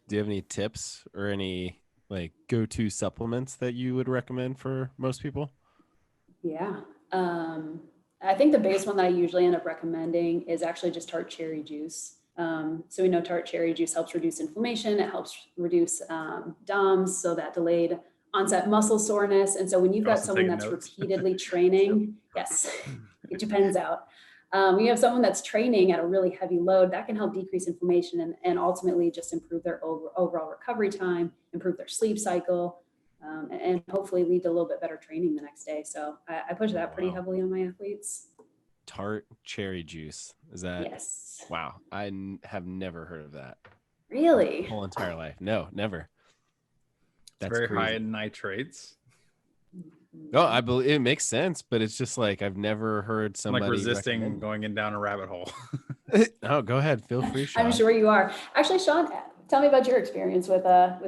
do you have any tips or any like go-to supplements that you would recommend for most people? Yeah. I think the biggest one that I usually end up recommending is actually just tart cherry juice. So we know tart cherry juice helps reduce inflammation. It helps reduce DOMS, so that delayed onset muscle soreness. And so when you've You're got also someone taking that's notes. repeatedly training, yes, get your pens out. When you have someone that's training at a really heavy load, that can help decrease inflammation and ultimately just improve their overall recovery time, improve their sleep cycle, and hopefully lead to a little bit better training the next day. So I push that pretty heavily on my athletes. Tart cherry juice. Is that? Yes. Wow. Have never heard of that. Really? Whole entire life. No, never. It's very high in nitrates. No, I believe it makes sense, but it's just like I've never heard somebody like resisting recommend. going in down a rabbit hole. Oh, go ahead. Feel free, Sean. I'm sure you are. Actually, Sean, tell me about your experience with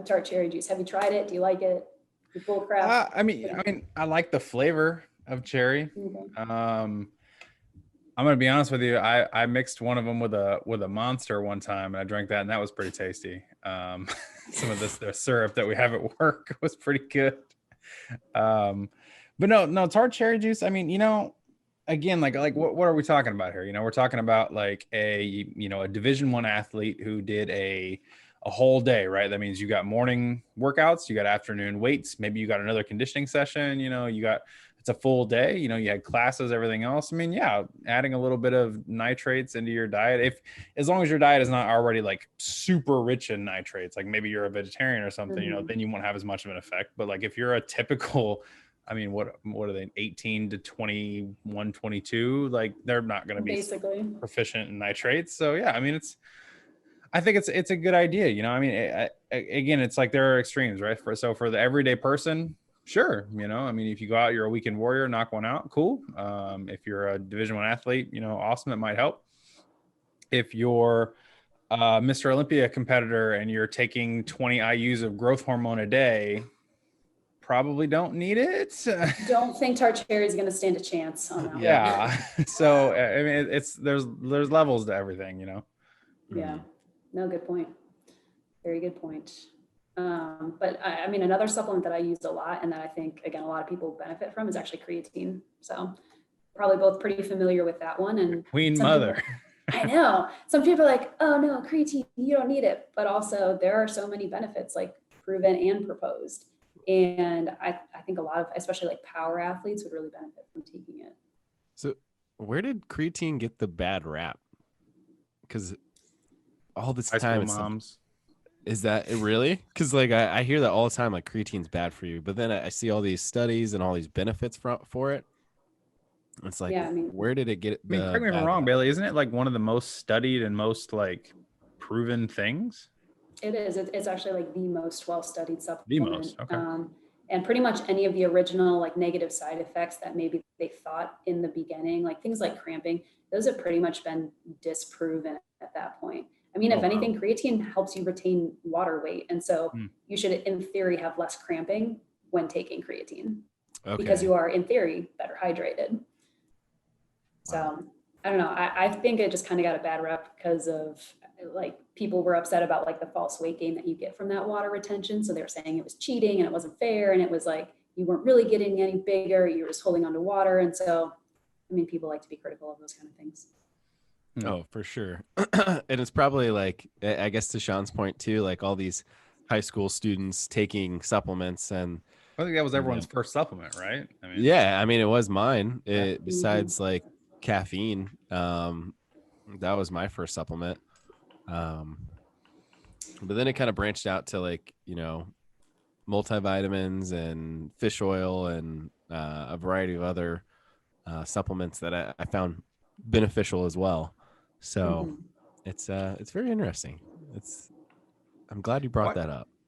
tart cherry juice. Have you tried it? Do you like it? Bull crap. I mean, I like the flavor of cherry. Okay. I'm gonna be honest with you. I mixed one of them with a Monster one time, and I drank that, and that was pretty tasty. Some of the syrup that we have at work was pretty good. But no, tart cherry juice. I mean, again, like what are we talking about here? We're talking about like a Division I athlete who did a whole day, right? That means you got morning workouts, you got afternoon weights, maybe you got another conditioning session, it's a full day, you had classes, everything else. I mean, yeah, adding a little bit of nitrates into your diet, as long as your diet is not already like super rich in nitrates, like maybe you're a vegetarian or something, then you won't have as much of an effect. But like if you're a typical, I mean, what are they, 18 to 21, 22, like they're not going to be basically proficient in nitrates. So yeah, I mean, I think it's a good idea. I mean, again, it's like there are extremes, right? For the everyday person, sure. I mean, if you go out, you're a weekend warrior, knock one out, cool. If you're a Division I athlete, awesome, it might help. If you're Mr. Olympia competitor and you're taking 20 IUs of growth hormone a day, probably don't need it. Don't think tart cherry is going to stand a chance on that. Yeah. So I mean, there's levels to everything, Yeah. No, good point. Very good point. But I mean, another supplement that I use a lot and that I think, again, a lot of people benefit from is actually creatine. So probably both pretty familiar with that one. And Queen Mother. People, I know. Some people are like, oh no, creatine, you don't need it. But also there are so many benefits, like proven and proposed. And I think a lot of, especially like power athletes, would really benefit from taking it. So where did creatine get the bad rap? Because all this time it's moms. Is that it really? Because like I hear that all the time, like creatine's bad for you, but then I see all these studies and all these benefits for it. It's like, yeah, I mean, where did it get? I mean, correct me if I'm wrong, Bailey. Isn't it like one of the most studied and most like proven things? It is. It's actually like the most well-studied supplement. The most, okay. And pretty much any of the original like negative side effects that maybe they thought in the beginning, like things like cramping, those have pretty much been disproven at that point. I mean, if anything, creatine helps you retain water weight. And so you should, in theory, have less cramping when taking creatine because you are, in theory, better hydrated. So I don't know. I think it just kind of got a bad rep because of like people were upset about like the false weight gain that you get from that water retention. So they were saying it was cheating and it wasn't fair. And it was like, you weren't really getting any bigger. You were just holding on to water. And so, I mean, people like to be critical of those kind of things. Oh, for sure. And it's probably like, I guess to Sean's point too, like all these high school students taking supplements, and I think that was everyone's first supplement, right? I mean, yeah, I mean, it was mine. Besides like caffeine, that was my first supplement. But then it kind of branched out to like, multivitamins and fish oil and a variety of other supplements that I found beneficial as well. So it's very interesting. I'm glad you brought that up.